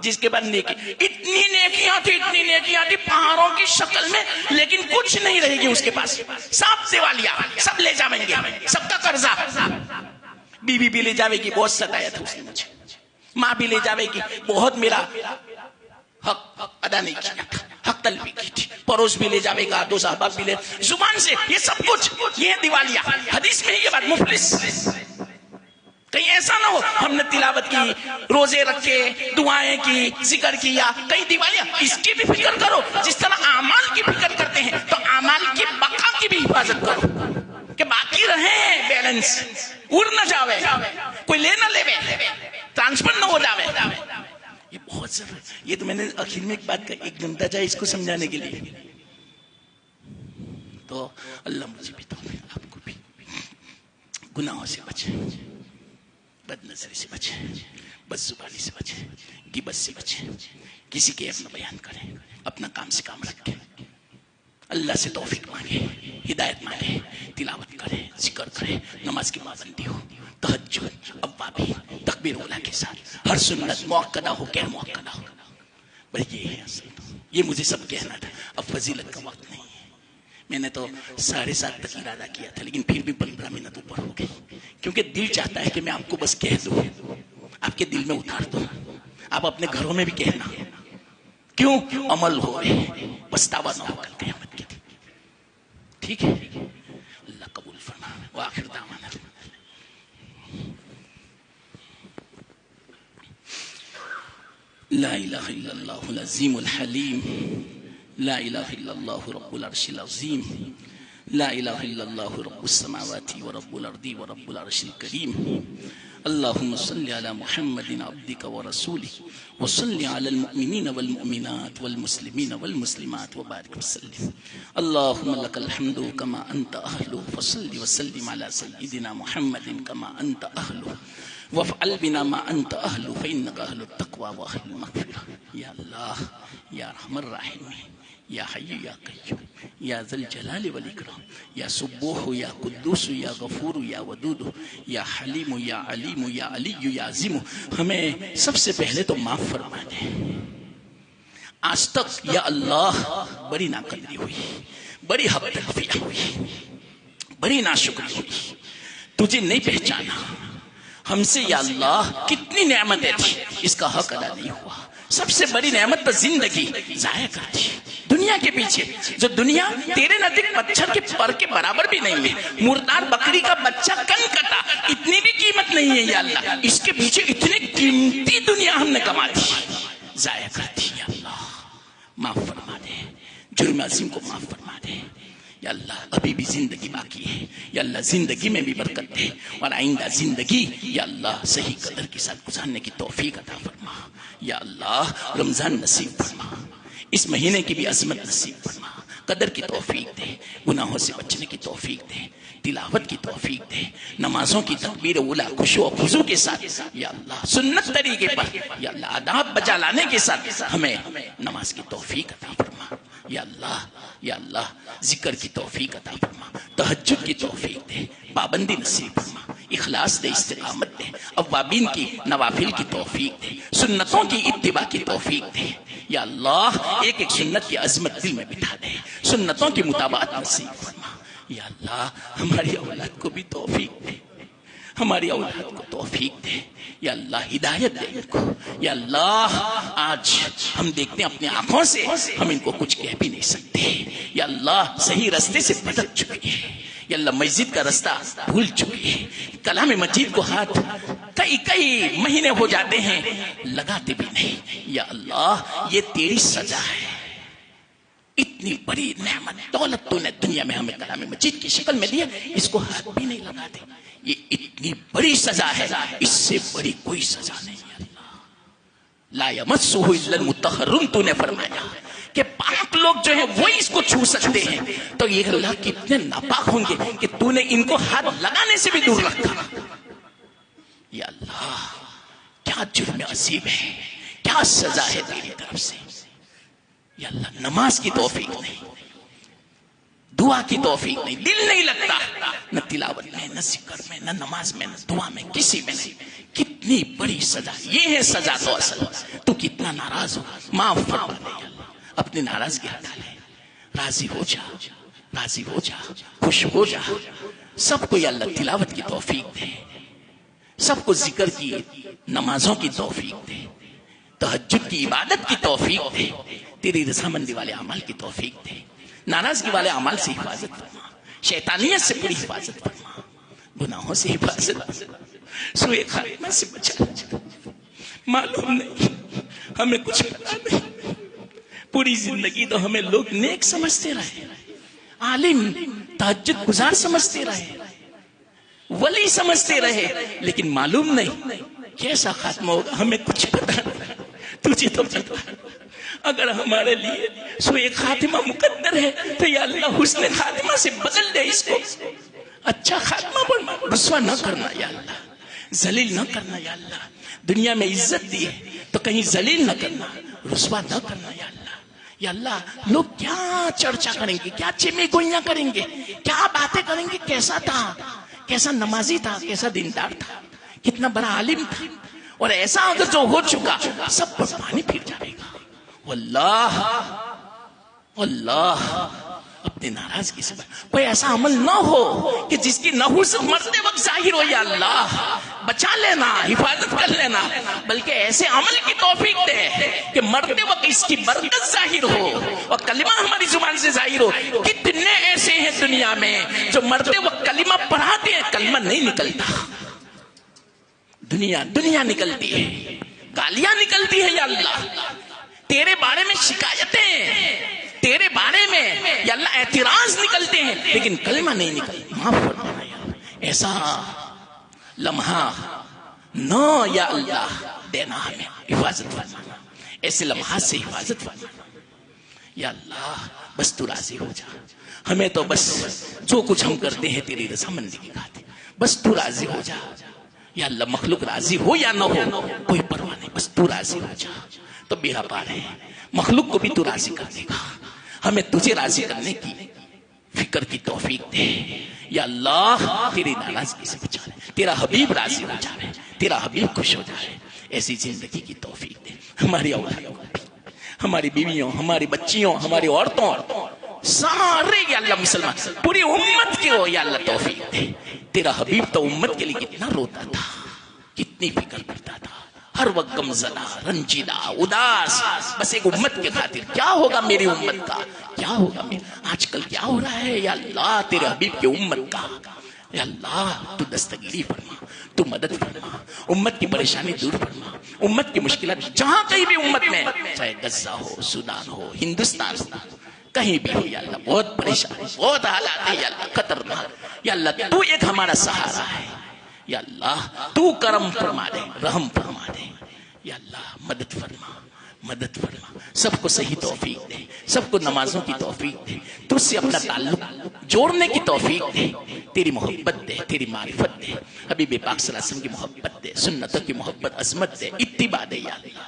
جس کے بعد نیکی، اتنی نیکیاں تھی پہاڑوں کی شکل میں، لیکن کچھ نہیں رہے گی اس کے پاس، سب دیوالیہ، سب لے جاویں گے، سب کا قرضہ، بیوی بھی لے جاوے گی، بہت ستایا تھا اس نے مجھے، ماں بھی لے جاوے گی، بہت میرا حق ادا نہیں کیا تھا، حق طلبی کی تھی، پڑوس بھی لے جاوے گا، دو صحابہ بھی لے، زبان سے یہ سب کچھ، یہ ہے دیوالیہ، حدیث میں یہ بات، مفلس کہیں ایسا نہ ہو ہم نے تلاوت کی، روزے رکھے، دعائیں کی، ذکر کیا، کئی دیوالیاں، اس کی بھی فکر کرو جس طرح اعمال کی فکر کرتے ہیں، تو اعمال کی بقا کی بھی حفاظت کرو کہ باقی رہیں بیلنس، اڑ نہ جاوے، کوئی لے نہ لے، ٹرانسفر نہ ہو جاوے. یہ بہت ضروری. یہ تو میں نے آخر میں ایک بات کہی، ایک گھنٹہ جائے اس کو سمجھانے کے لیے. تو اللہ مجھے بھی توفیق، آپ کو بھی گناہوں سے بچے، بد نظری سے بچے، بد زبانی سے بچے، غیبت سے بچے، کسی کے اپنا بیان کریں، اپنا کام سے کام رکھیں، اللہ سے توفیق مانگے، ہدایت مانگے، تلاوت کرے، ذکر کرے، نماز کی پابندی ہو، تہجد، اوابین، تکبیر اولا کے ساتھ، ہر سنت مؤکدہ ہو غیر مؤکدہ ہو. بس یہ ہے اصل، یہ مجھے سب کہنا تھا. اب فضیلت کا وقت نہیں ہے، میں نے تو 7:30 تک ارادہ کیا تھا، لیکن پھر بھی 15 منٹ اوپر ہو گئی، کیونکہ دل چاہتا ہے کہ میں آپ کو بس کہہ دوں، آپ کے دل میں اتار دوں، آپ اپنے گھروں میں بھی کہنا، کیوں عمل ہو رہے، پچھتاوا نہ ہو کل قیامت کے دن. ٹھیک ہے، اللہ قبول فرما. وآخر دعوانا لا الہ الا اللہ العظیم الحلیم، لا الہ الا اللہ رب العرش العظیم، لا الہ الا اللہ رب السماوات ورب الارض ورب العرش الکریم. اللہم صلی علی محمد عبدک ورسولہ وصلی علی المؤمنین والمؤمنات والمسلمین والمسلمات وبارک وسلم. اللہم لک الحمد کما انت اہل فصلی وسلم علی سیدنا محمد کما انت اہل وافعل بنا ما انت اہل فانک اہل التقوی واہل المغفرہ. یا اللہ، یا رحم الراحمین، یا حی یا قیوم، یا ذل جلال والاکرام، یا سبوح یا قدوس یا غفور یا ودود یا حلیم یا علیم یا علی یا عظیم. ہمیں سب سے پہلے تو معاف فرما دے. آج تک یا اللہ بڑی ناقدری ہوئی، بڑی حق تلفیہ ہوئی، بڑی ناشکری ہوئی، تجھے نہیں پہچانا. ہم سے یا اللہ کتنی نعمتیں تھی، اس کا حق ادا نہیں ہوا. سب سے بڑی نعمت تو زندگی ضائع کر دی دنیا کے پیچھے، جو دنیا تیرے نزدیک پتھر کے پر کے برابر بھی نہیں ہے. مردار بکری کا بچہ کن کٹا، اتنی بھی قیمت نہیں ہے یا اللہ. اس کے پیچھے اتنی قیمتی دنیا ہم نے کما دی، ضائع کر دی. یا اللہ معاف فرما دے، جرم عظیم کو معاف فرما دے. یا اللہ ابھی بھی زندگی باقی ہے، یا اللہ زندگی میں بھی برکت دے، اور آئندہ زندگی یا اللہ صحیح قدر کے ساتھ گزارنے کی توفیق عطا فرما. یا اللہ رمضان نصیب فرما، اس مہینے کی بھی عظمت نصیب فرما، قدر کی توفیق دے، گناہوں سے بچنے کی توفیق دے، تلاوت کی توفیق دے، نمازوں کی تکبیر اولا خشوع و خضوع کے ساتھ یا اللہ سنت طریقے پر یا اللہ آداب بجا لانے کے ساتھ ہمیں نماز کی توفیق عطا فرما. یا اللہ، یا اللہ ذکر کی توفیق عطا فرما، تہجد کی توفیق دے، پابندی نصیب فرما، اخلاص دے، استقامت دے، اوابین کی نوافل کی توفیق دے، سنتوں کی اتباع کی توفیق دے. یا اللہ ایک ایک سنت کی عظمت دل میں بٹھا دے، سنتوں کی مطابقت نصیب فرما. یا اللہ ہماری اولاد کو بھی توفیق دے، ہماری اولاد کو توفیق دے. یا اللہ ہدایت دے ان کو. یا اللہ آج ہم دیکھتے ہیں اپنی آنکھوں سے، ہم ان کو کچھ کہہ بھی نہیں سکتے. یا اللہ صحیح رستے سے بھٹک چکے ہیں. یا اللہ مسجد کا رستہ بھول چکے ہیں، کلام مجید کو ہاتھ کئی مہینے ہو جاتے ہیں لگاتے بھی نہیں. یا اللہ یہ تیری سزا ہے. اتنی بڑی نعمت دولت تو نے دنیا میں ہمیں کلام مجید کی شکل میں دیا، اس کو ہاتھ بھی نہیں لگاتے. یہ اتنی بڑی سزا ہے، اس سے بڑی کوئی سزا نہیں. اللہ لا یمسہ الا المطہرون تو نے فرمایا کہ پاک لوگ جو ہیں وہی اس کو چھو سکتے ہیں. تو یہ اللہ کتنے ناپاک ہوں گے کہ تو نے ان کو ہاتھ لگانے سے بھی دور رکھا. یا اللہ کیا جرم عظیم ہے، کیا سزا ہے تیری طرف سے. یا اللہ نماز کی توفیق نہیں، دعا کی توفیق نہیں، دل نہیں لگتا، نہ تلاوت میں، نہ ذکر میں، نہ نماز میں، نہ دعا میں، کسی میں نہیں. کتنی بڑی سزا. یہ ہے سزا تو اصل. تو کتنا ناراض ہو، معاف فرما دے. اللہ اپنی ناراضگی ہٹا لے، راضی ہو جا، راضی ہو جا، خوش ہو جا. سب کو یا اللہ تلاوت کی توفیق دے، سب کو ذکر کی نمازوں کی توفیق دے، تہجد کی عبادت کی توفیق دے، تیری رضامندی والے اعمال کی توفیق دے، ناراضگی والے اعمال سے حفاظت فرما، شیطانیت سے پوری حفاظت فرما، گناہوں سے حفاظت، سوء خاتمہ سے بچا لے. معلوم نہیں, ہمیں کچھ پتا نہیں. پوری زندگی تو ہمیں لوگ نیک سمجھتے رہے, عالم تہجد گزار سمجھتے رہے, ولی سمجھتے رہے, لیکن معلوم نہیں کیسا خاتمہ ہوگا. ہمیں کچھ پتا نہیں, تجھے تو پتا. اگر ہمارے لیے سوء خاتمہ مقدر ہے تو یا اللہ حسن خاتمہ سے بدل دے اس کو, اچھا خاتمہ بنا. رسوا نہ کرنا یا اللہ, ذلیل نہ کرنا یا اللہ. دنیا میں عزت دی ہے تو کہیں ذلیل نہ کرنا, رسوا نہ کرنا یا اللہ. یا اللہ لوگ کیا چرچا کریں گے, کیا چمی گوئیاں کریں گے, کیا باتیں کریں گے, کیسا تھا, کیسا نمازی تھا, کیسا دیندار تھا, کتنا بڑا عالم تھا. اور ایسا اگر جو ہو چکا سب پر پانی پھر جائے گا. واللہ واللہ اپنی ناراضگی سے کوئی ایسا عمل نہ ہو کہ جس کی نحوست مرتے وقت ظاہر ہو. یا اللہ بچا لینا, حفاظت کر لینا, بلکہ ایسے عمل کی توفیق دے کہ مرتے وقت اس کی برکت ظاہر ہو اور کلمہ ہماری زبان سے ظاہر ہو. کتنے ایسے ہیں دنیا میں جو مرتے وقت کلمہ پڑھاتے ہیں, کلمہ نہیں نکلتا. دنیا نکلتی ہے, گالیاں نکلتی ہے. یا اللہ تیرے بارے میں شکایتیں, تیرے بارے میں یا اللہ اعتراض نکلتے ہیں, لیکن کلمہ نہیں نکلتا. معاف فرمانا یا اللہ, ایسا لمحہ نہ یا اللہ دینا, ہمیں حفاظت فرمانا, ایسے لمحات سے حفاظت فرمانا. یا اللہ بس تو راضی ہو جا. ہمیں تو بس جو کچھ ہم کرتے ہیں تیری رضامندی کی خاطر, بس تو راضی ہو جا. یا اللہ مخلوق راضی ہو یا نہ ہو کوئی پرواہ نہیں, بس تو راضی ہو جا تو بیڑا پار ہے. مخلوق کو بھی تو راضی کر دے گا. ہمیں تجھے راضی کرنے کی فکر کی توفیق دے. یا اللہ تیری ناراضگی سے بچا لے, تیرا حبیب راضی ہو جائے, تیرا حبیب خوش ہو جائے. ایسی زندگی کی توفیق دے ہماری اولادوں کو, ہماری بیویوں, ہماری بچیوں, ہماری عورتوں, سارے یا اللہ مسلمان پوری امت کی ہو. یا اللہ توفیق دے. تیرا حبیب تو امت کے لیے کتنا روتا تھا, کتنی فکر کرتا تھا, ہر وقت غمزدہ, رنجیدہ, اداس, بس ایک امت کے خاطر. کیا ہوگا میری امت کا, کیا ہوگا آج کل کیا ہو رہا ہے. یا اللہ تیرے حبیب کی امت کا یا اللہ تو دستگیری فرما, تو مدد فرما, امت کی پریشانی دور فرما, امت کی مشکلات جہاں کہیں بھی امت میں, چاہے غزہ ہو, سودان ہو, ہندوستان ہو, کہیں بھی ہو. یا اللہ بہت پریشانی, بہت حالات ہے یا اللہ خطرناک. یا اللہ تو ایک ہمارا سہارا ہے. یا اللہ تو کرم فرما دے, رحم فرما دے. یا اللہ مدد فرما, مدد فرما, سب کو صحیح توفیق دے, سب کو نمازوں کی توفیق دے, تجھ سے اپنا تعلق جوڑنے کی توفیق دے, تیری محبت دے, تیری معرفت دے, حبیب پاک صلی اللہ علیہ وسلم کی محبت دے, سنتوں کی محبت, عظمت دے, اتباع دے. یا اللہ,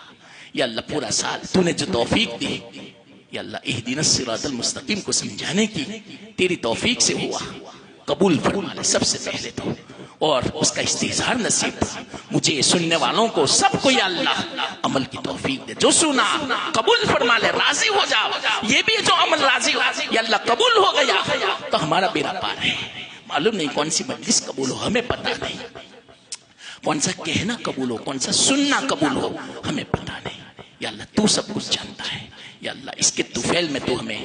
یا اللہ پورا سال تو نے جو توفیق دی, یا اللہ اہدنا الصراط المستقیم کو سمجھانے کی تیری توفیق سے ہوا, قبول فرما لے سب سے پہلے تو, اور اس کا استحضار نصیب مجھے, سننے والوں کو, سب کو. یا اللہ عمل کی توفیق دے, جو سنا قبول فرما لے, راضی ہو جا. یہ بھی جو عمل راضی ہو, یا اللہ قبول ہو گیا تو ہمارا بیڑا پار ہے. معلوم نہیں کون سی مجلس قبول ہو, ہمیں پتہ نہیں, کون سا کہنا قبول ہو, کون سا سننا قبول ہو, ہمیں پتہ نہیں. یا اللہ تو سب کچھ جانتا ہے. یا اللہ اس کے طفیل میں تو ہمیں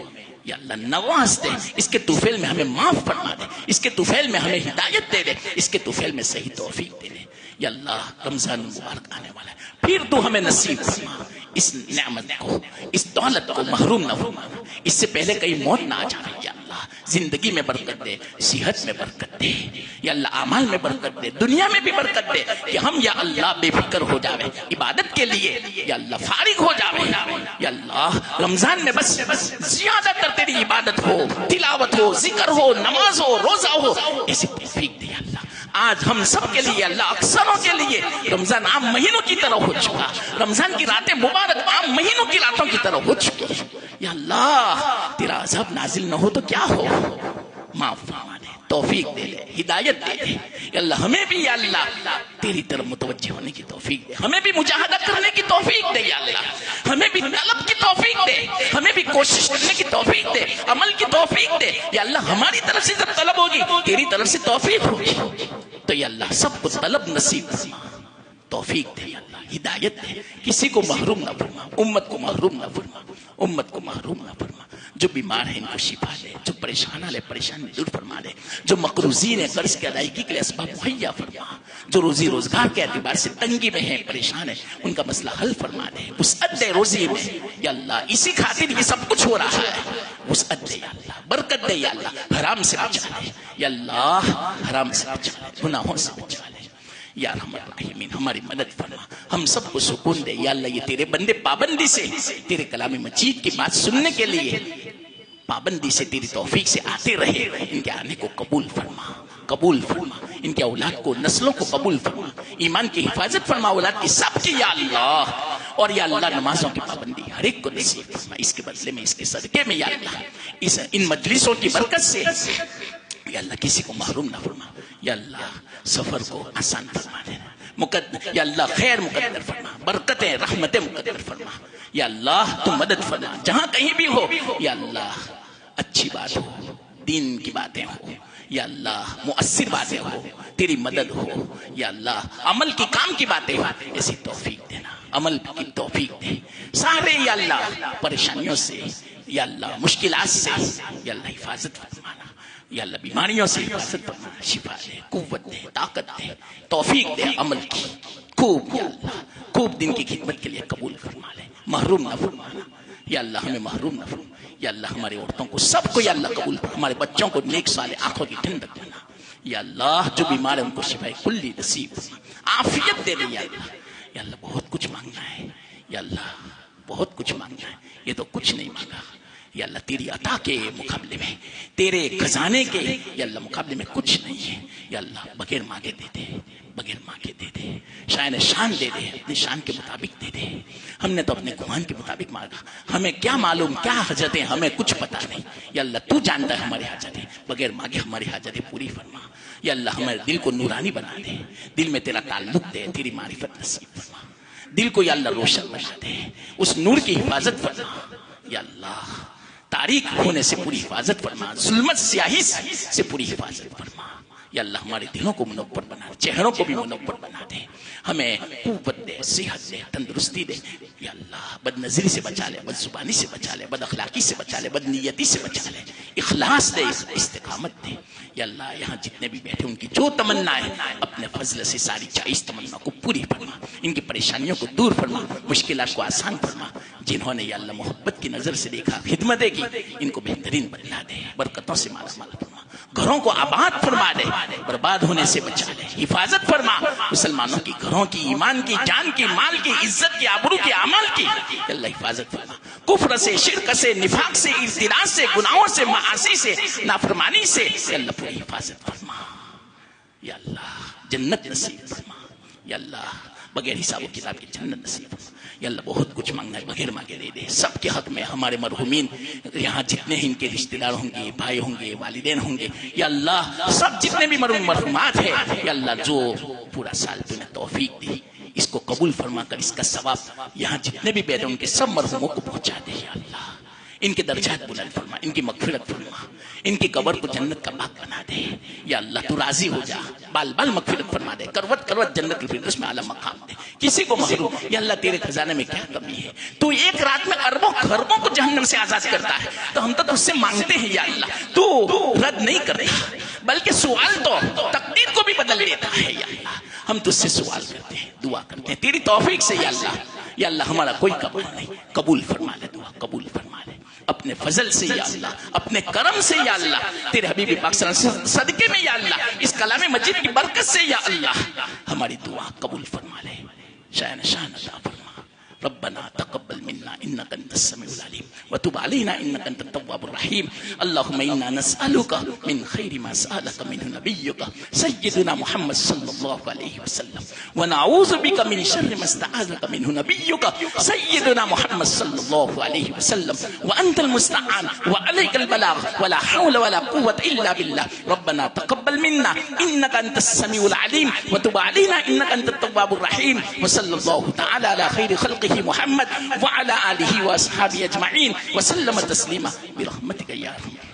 یا اللہ نواز دے, اس کے طفیل میں ہمیں معاف فرما دے, اس کے طفیل میں ہمیں ہدایت دے دے, اس کے طفیل میں صحیح توفیق دے دے. یا اللہ رمضان مبارک آنے والا ہے, پھر تو ہمیں نصیب فرما اس نعمت کو, اس دولت کو محروم نہ فرما, اس سے پہلے کہیں موت نہ آ جائے. یا اللہ زندگی میں برکت دے, صحت میں برکت دے, یا اللہ اعمال میں برکت دے, دنیا میں بھی برکت دے, کہ ہم یا اللہ بے فکر ہو جاوے عبادت کے لیے, یا اللہ فارغ ہو جاوے. یا اللہ رمضان میں بس زیادہ تر تیری عبادت ہو, تلاوت ہو, ذکر ہو, نماز ہو, روزہ ہو, ایسی توفیق دے. یا اللہ آج ہم سب کے لیے, اللہ اکثروں کے لیے رمضان عام مہینوں کی طرح ہو چکا, رمضان کی راتیں مبارک عام مہینوں کی راتوں کی طرح ہو چکی. یا اللہ تیرا عذاب نازل نہ ہو تو کیا ہو, معاف فرما دے, توفیق دے دے, ہدایت دے دے. یا اللہ ہمیں بھی یا اللہ تیری طرف متوجہ ہونے کی توفیق دے, ہمیں بھی مجاہدہ کرنے کی توفیق دے. یا اللہ ہمیں بھی طلب کی توفیق دے, ہمیں بھی کوشش کرنے کی توفیق دے, عمل کی توفیق دے. یا اللہ ہماری طرف سے جب طلب ہوگی تیری طرف سے توفیق ہوگی, تو یا اللہ سب کو طلب نصیب فرما, توفیق دے. یا اللہ ہدایت دے, کسی کو محروم نہ فرما, امت کو محروم نہ فرما, امت کو محروم نہ فرما. جو بیمار ہیں ان کو شفا دے، جو پریشان ہے پریشانی دور فرما دے، جو مقروضین ہیں قرض کی ادائیگی کے لیے اسباب مہیا فرما، جو روزی روزگار کے اعتبار سے تنگی میں ہیں پریشان ہیں ان کا مسئلہ حل فرما دے، وسعت دے روزی میں یا اللہ، اسی خاطر یہ سب کچھ ہو رہا ہے، وسعت دے یا اللہ، برکت دے یا اللہ، حرام سے بچا لے یا اللہ، حرام سے بچا لے، گناہوں سے بچا لے یا رحمت الرحیمین، ہماری مدد فرما، ہم سب کو سکون دے یا اللہ۔ یہ تیرے بندے پابندی سے تیرے کلام مجید کی بات سننے کے لیے پابندی سے تیری توفیق سے آتے رہے، ان کے آنے کو قبول فرما، قبول فرما، ان کے اولاد کو نسلوں کو قبول فرما، ایمان کی حفاظت فرما اولاد کی سب کی یا اللہ، اور یا اللہ نمازوں کی پابندی ہر ایک کو نصیب فرما، اس کے بدلے میں اس کے صدقے میں یا اللہ، ان مجلسوں کی برکت سے یا اللہ کسی کو محروم نہ فرما یا اللہ، سفر کو آسان فرما دینا، یا اللہ خیر مقدر فرما، برکتیں رحمتیں مقدر فرما یا اللہ، تم مدد فرما جہاں کہیں بھی ہو یا اللہ، اچھی بات ہو، دین کی باتیں ہو یا اللہ، مؤثر باتیں ہو، تیری مدد ہو یا اللہ، عمل کی کام کی باتیں ہو، ایسی توفیق دینا، عمل کی توفیق دے، سارے یا اللہ پریشانیوں سے یا اللہ، مشکلات سے یا اللہ حفاظت فرمانا یا اللہ، بیماریوں سے حفاظت فرمانا، شفا دے، قوت دے، طاقت دے، توفیق دے عمل کی، خوب یا اللہ، خوب دن کی خدمت کے لیے قبول فرما لے، محروم نہ فرمانا یا اللہ، ہمیں محروم نہ فرما یا اللہ، ہماری عورتوں کو سب کو یا اللہ قبول فرما، ہمارے بچوں کو نیک صالح آنکھوں کی ٹھنڈک بنا یا اللہ، جو بیمار ہے ان کو شفا کلی نصیب فرما، عافیت دے دے یا اللہ، یا اللہ بہت کچھ مانگنا ہے یا اللہ، بہت کچھ مانگنا ہے، یہ تو کچھ نہیں مانگا یا اللہ، تیری عطا کے مقابلے میں، تیرے خزانے کے یا اللہ مقابلے میں کچھ نہیں ہے یا اللہ، بغیر مانگے دے دے، بغیر مانگے دے دے، شان دے دے، اپنی شان کے مطابق دے دے، ہم نے تو اپنے گمان کے مطابق مانگا، ہمیں کیا معلوم کیا حاجتیں، ہمیں کچھ پتا نہیں یا اللہ، تو جانتا ہے ہماری حاجتیں، بغیر مانگے ہماری حاجتیں پوری فرما یا اللہ، ہمارے دل کو نورانی بنا دے، دل میں تیرا تعلق دے، تیری معرفت نصیب فرما، دل کو یا اللہ روشن بنا دے، اس نور کی حفاظت فرما یا اللہ، تاریک ہونے سے پوری حفاظت فرما، ظلمت سیاہی سے پوری حفاظت فرما یا اللہ، ہمارے دلوں کو منور بنا دے، چہروں کو بھی منور بنا دے، ہمیں قوت دے، صحت دے، تندرستی دے یا اللہ، بد نظری سے بچا لے، بد زبانی سے بچا لے، بد اخلاقی سے بچا لے، بد نیتی سے بچا لے، اخلاص دے، استقامت دے یا اللہ، یہاں جتنے بھی بیٹھے ان کی جو تمنا ہے اپنے فضل سے ساری جائز تمنا کو پوری فرما، ان کی پریشانیوں کو دور فرما، مشکلات کو آسان فرما، جنہوں نے یا اللہ محبت کی نظر سے دیکھا، خدمتیں کی، ان کو بہترین بنا دے، برکتوں سے مالا مال فرما، گھروں کو آباد فرما دے، برباد ہونے سے بچا لے، حفاظت فرما مسلمانوں کی گھروں کی، ایمان کی، جان کی، مال کی، عزت کی، آبرو کی، اعمال کی اللہ حفاظت فرما، کفر سے، شرک سے، نفاق سے، ارتداد سے، گناہوں سے، معاصی سے، نافرمانی سے اللہ پوری حفاظت فرما یا اللہ، جنت نصیب فرما یا اللہ، بغیر حساب و کتاب کی جنت نصیب فرما یا اللہ، بہت کچھ مانگنا ہے بغیر مانگے دے دے، سب کے حق میں، ہمارے مرحومین یہاں جتنے ان کے رشتہ دار ہوں گے، بھائی ہوں گے، والدین ہوں گے یا اللہ، سب جتنے بھی مرحومات ہیں یا اللہ، جو پورا سال تو نے توفیق دی، اس کو قبول فرما کر اس کا ثواب یہاں جتنے بھی بیٹھے ان کے سب مرحوموں کو پہنچا دے یا اللہ، ان کے درجات بلند فرما، ان کی مغفرت فرما، ان کی قبر کو جنت کا باغ بنا دے یا اللہ، تو راضی ہو جا، بال بال مغفرت فرما دے، کروٹ کروٹ جنت الفردوس میں اعلیٰ مقام دے، کسی کو محروم یا اللہ، تیرے خزانے میں کیا کمی ہے، تو ایک رات میں اربوں خربوں کو جہنم سے آزاد کرتا ہے، تو ہم تو تجھ سے مانگتے ہیں یا اللہ، تو رد نہیں کرتا بلکہ سوال تو تقدیر کو بھی بدل دیتا ہے یا اللہ، ہم تجھ سے سوال کرتے ہیں، دعا کرتے ہیں تیری توفیق سے یا اللہ، ہمارا کوئی کمال نہیں، قبول فرما لے دعا، قبول فرما لے اپنے فضل سے یا اللہ، اپنے کرم سے یا اللہ، تیرے حبیب پاک صلی اللہ علیہ وسلم صدقے میں یا اللہ، اس کلام مجید کی برکت سے یا اللہ، ہماری دعا قبول فرما لے، شان عطا فرما، ربنا تقبل منا انك انت السميع العليم وتب علينا انك انت التواب الرحيم اللهم انا نسالك من خير ما سالك منه نبيك سيدنا محمد صلى الله عليه وسلم ونعوذ بك من شر ما استعاذك منه نبيك سيدنا محمد صلى الله عليه وسلم وانت المستعان وعليك البلاغ ولا حول ولا قوه الا بالله ربنا تقبل منا انك انت السميع العليم وتب علينا انك انت التواب الرحيم وصلى الله تعالى على خير خلقه محمد وعلى آله وأصحابه أجمعين وسلم تسليما برحمتك يا رب.